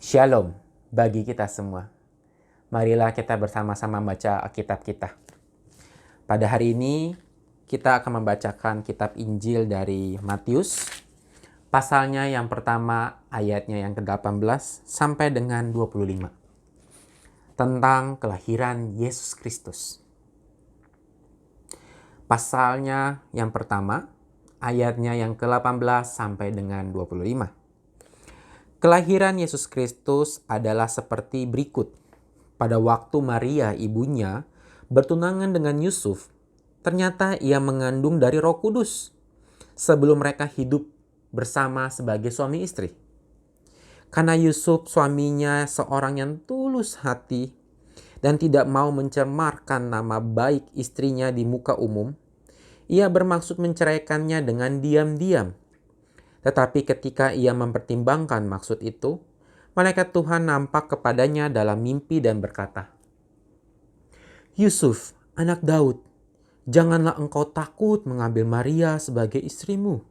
Shalom bagi kita semua. Marilah kita bersama-sama baca Alkitab kita. Pada hari ini kita akan membacakan kitab Injil dari Matius. Pasalnya yang pertama, ayatnya yang ke-18 sampai dengan 25. Tentang kelahiran Yesus Kristus. Pasalnya yang pertama, ayatnya yang ke-18 sampai dengan 25. Kelahiran Yesus Kristus adalah seperti berikut. Pada waktu Maria, ibunya, bertunangan dengan Yusuf, ternyata ia mengandung dari Roh Kudus sebelum mereka hidup bersama sebagai suami istri. Karena Yusuf suaminya seorang yang tulus hati dan tidak mau mencemarkan nama baik istrinya di muka umum, ia bermaksud menceraikannya dengan diam-diam. Tetapi ketika ia mempertimbangkan maksud itu, malaikat Tuhan nampak kepadanya dalam mimpi dan berkata, "Yusuf, anak Daud, janganlah engkau takut mengambil Maria sebagai istrimu.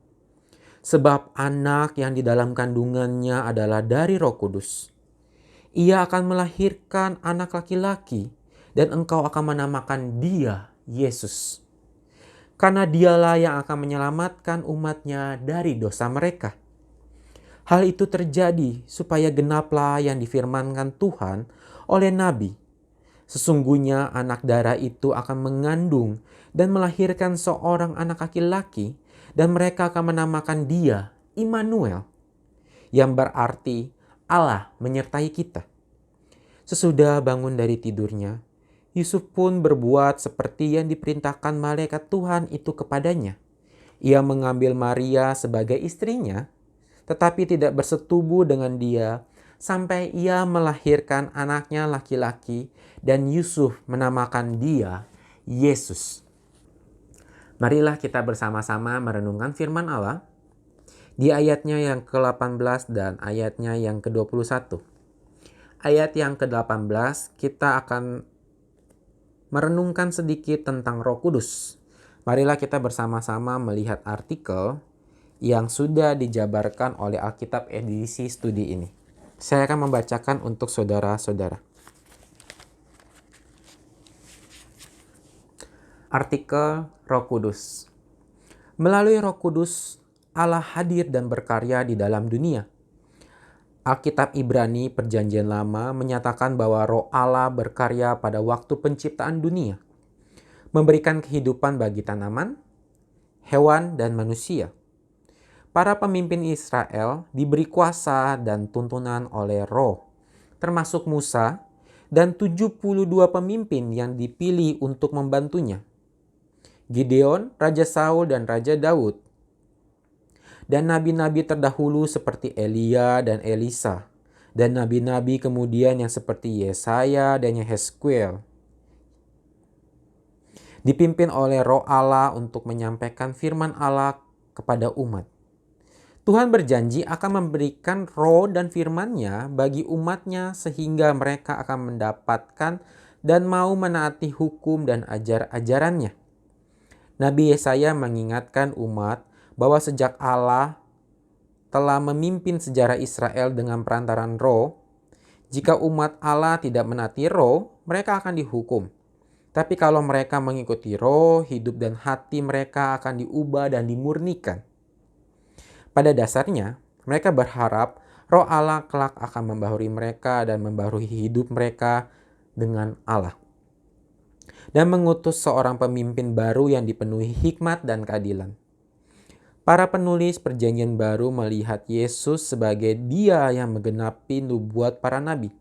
Sebab anak yang di dalam kandungannya adalah dari Roh Kudus. Ia akan melahirkan anak laki-laki dan engkau akan menamakan dia Yesus. Karena dialah yang akan menyelamatkan umatnya dari dosa mereka." Hal itu terjadi supaya genaplah yang difirmankan Tuhan oleh Nabi. Sesungguhnya anak darah itu akan mengandung dan melahirkan seorang anak laki-laki dan mereka akan menamakan dia Immanuel, yang berarti Allah menyertai kita. Sesudah bangun dari tidurnya, Yusuf pun berbuat seperti yang diperintahkan malaikat Tuhan itu kepadanya. Ia mengambil Maria sebagai istrinya, tetapi tidak bersetubuh dengan dia sampai ia melahirkan anaknya laki-laki dan Yusuf menamakan dia Yesus. Marilah kita bersama-sama merenungkan firman Allah di ayatnya yang ke-18 dan ayatnya yang ke-21. Ayat yang ke-18 kita akan merenungkan sedikit tentang Roh Kudus. Marilah kita bersama-sama melihat artikel yang sudah dijabarkan oleh Alkitab edisi studi ini. Saya akan membacakan untuk saudara-saudara. Artikel Roh Kudus. Melalui Roh Kudus, Allah hadir dan berkarya di dalam dunia. Alkitab Ibrani Perjanjian Lama menyatakan bahwa Roh Allah berkarya pada waktu penciptaan dunia, memberikan kehidupan bagi tanaman, hewan, dan manusia. Para pemimpin Israel diberi kuasa dan tuntunan oleh Roh, termasuk Musa dan 72 pemimpin yang dipilih untuk membantunya. Gideon, Raja Saul, dan Raja Daud. Dan nabi-nabi terdahulu seperti Elia dan Elisa. Dan nabi-nabi kemudian yang seperti Yesaya dan Yehezkiel. Dipimpin oleh Roh Allah untuk menyampaikan firman Allah kepada umat. Tuhan berjanji akan memberikan roh dan firman-Nya bagi umat-Nya sehingga mereka akan mendapatkan dan mau menaati hukum dan ajaran-Nya. Nabi Yesaya mengingatkan umat bahwa sejak Allah telah memimpin sejarah Israel dengan perantaran roh, jika umat Allah tidak menaati roh, mereka akan dihukum. Tapi kalau mereka mengikuti roh, hidup dan hati mereka akan diubah dan dimurnikan. Pada dasarnya, mereka berharap Roh Allah kelak akan membaharui mereka dan membaharui hidup mereka dengan Allah. Dan mengutus seorang pemimpin baru yang dipenuhi hikmat dan keadilan. Para penulis Perjanjian Baru melihat Yesus sebagai Dia yang menggenapi nubuat para nabi.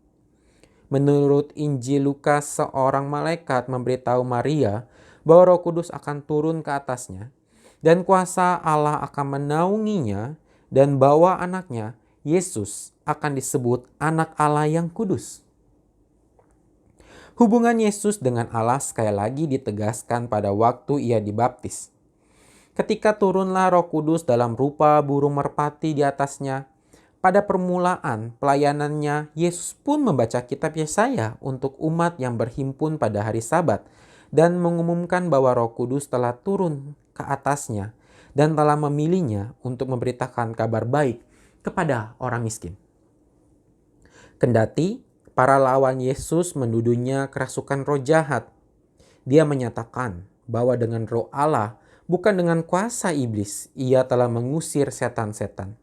Menurut Injil Lukas, seorang malaikat memberitahu Maria bahwa Roh Kudus akan turun ke atasnya dan kuasa Allah akan menaunginya, dan bahwa anaknya, Yesus, akan disebut anak Allah yang kudus. Hubungan Yesus dengan Allah sekali lagi ditegaskan pada waktu ia dibaptis. Ketika turunlah Roh Kudus dalam rupa burung merpati di atasnya, pada permulaan pelayanannya, Yesus pun membaca kitab Yesaya untuk umat yang berhimpun pada hari Sabat dan mengumumkan bahwa Roh Kudus telah turun ke atasnya dan telah memilihnya untuk memberitakan kabar baik kepada orang miskin. Kendati para lawan Yesus menuduhnya kerasukan roh jahat, dia menyatakan bahwa dengan roh Allah, bukan dengan kuasa iblis, ia telah mengusir setan-setan.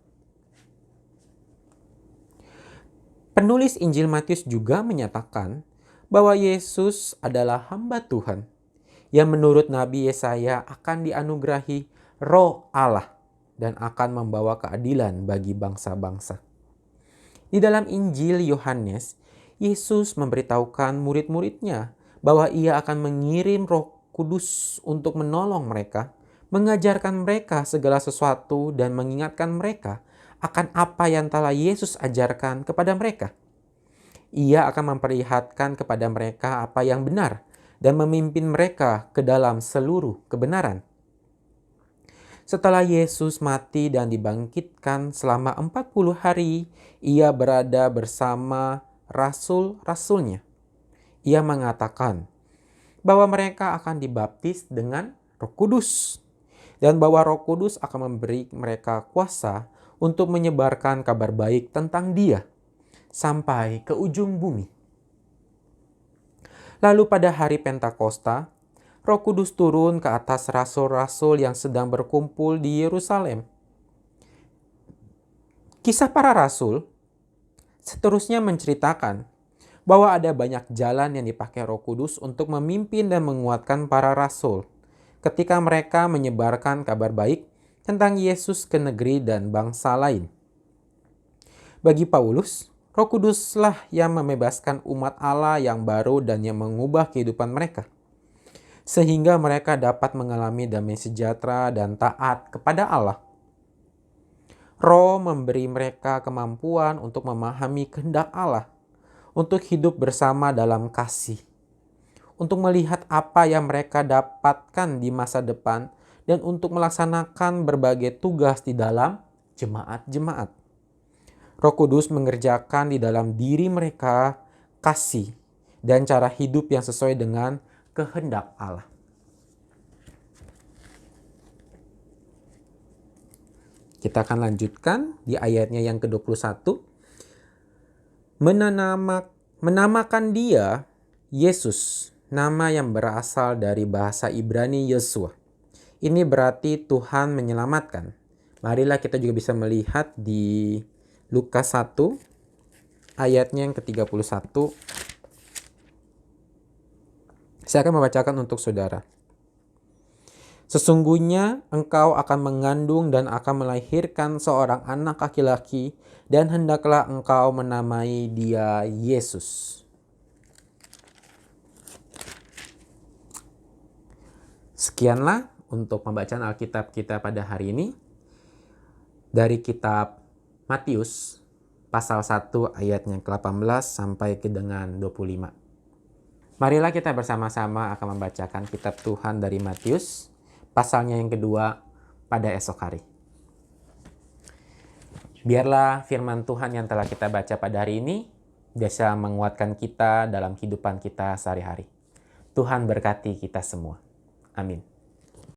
Penulis Injil Matius juga menyatakan bahwa Yesus adalah hamba Tuhan yang menurut Nabi Yesaya akan dianugerahi roh Allah dan akan membawa keadilan bagi bangsa-bangsa. Di dalam Injil Yohanes, Yesus memberitahukan murid-muridnya bahwa ia akan mengirim Roh Kudus untuk menolong mereka, mengajarkan mereka segala sesuatu dan mengingatkan mereka akan apa yang telah Yesus ajarkan kepada mereka. Ia akan memperlihatkan kepada mereka apa yang benar dan memimpin mereka ke dalam seluruh kebenaran. Setelah Yesus mati dan dibangkitkan selama 40 hari, ia berada bersama rasul-rasulnya. Ia mengatakan bahwa mereka akan dibaptis dengan Roh Kudus dan bahwa Roh Kudus akan memberi mereka kuasa untuk menyebarkan kabar baik tentang Dia sampai ke ujung bumi. Lalu pada hari Pentakosta, Roh Kudus turun ke atas rasul-rasul yang sedang berkumpul di Yerusalem. Kisah para rasul seterusnya menceritakan bahwa ada banyak jalan yang dipakai Roh Kudus untuk memimpin dan menguatkan para rasul ketika mereka menyebarkan kabar baik tentang Yesus ke negeri dan bangsa lain. Bagi Paulus, Roh Kuduslah yang membebaskan umat Allah yang baru dan yang mengubah kehidupan mereka, sehingga mereka dapat mengalami damai sejahtera dan taat kepada Allah. Roh memberi mereka kemampuan untuk memahami kehendak Allah, untuk hidup bersama dalam kasih, untuk melihat apa yang mereka dapatkan di masa depan, dan untuk melaksanakan berbagai tugas di dalam jemaat-jemaat. Roh Kudus mengerjakan di dalam diri mereka kasih dan cara hidup yang sesuai dengan kehendak Allah. Kita akan lanjutkan di ayatnya yang ke-21. Menamakan dia Yesus, nama yang berasal dari bahasa Ibrani Yeshua. Ini berarti Tuhan menyelamatkan. Marilah kita juga bisa melihat di Lukas 1 ayatnya yang ke-31. Saya akan membacakan untuk saudara. Sesungguhnya engkau akan mengandung dan akan melahirkan seorang anak laki-laki, dan hendaklah engkau menamai dia Yesus. Sekianlah untuk pembacaan Alkitab kita pada hari ini dari kitab Matius pasal 1 ayatnya ke-18 sampai ke dengan 25. Marilah kita bersama-sama akan membacakan kitab Tuhan dari Matius pasalnya yang kedua pada esok hari. Biarlah firman Tuhan yang telah kita baca pada hari ini bisa menguatkan kita dalam kehidupan kita sehari-hari. Tuhan berkati kita semua. Amin.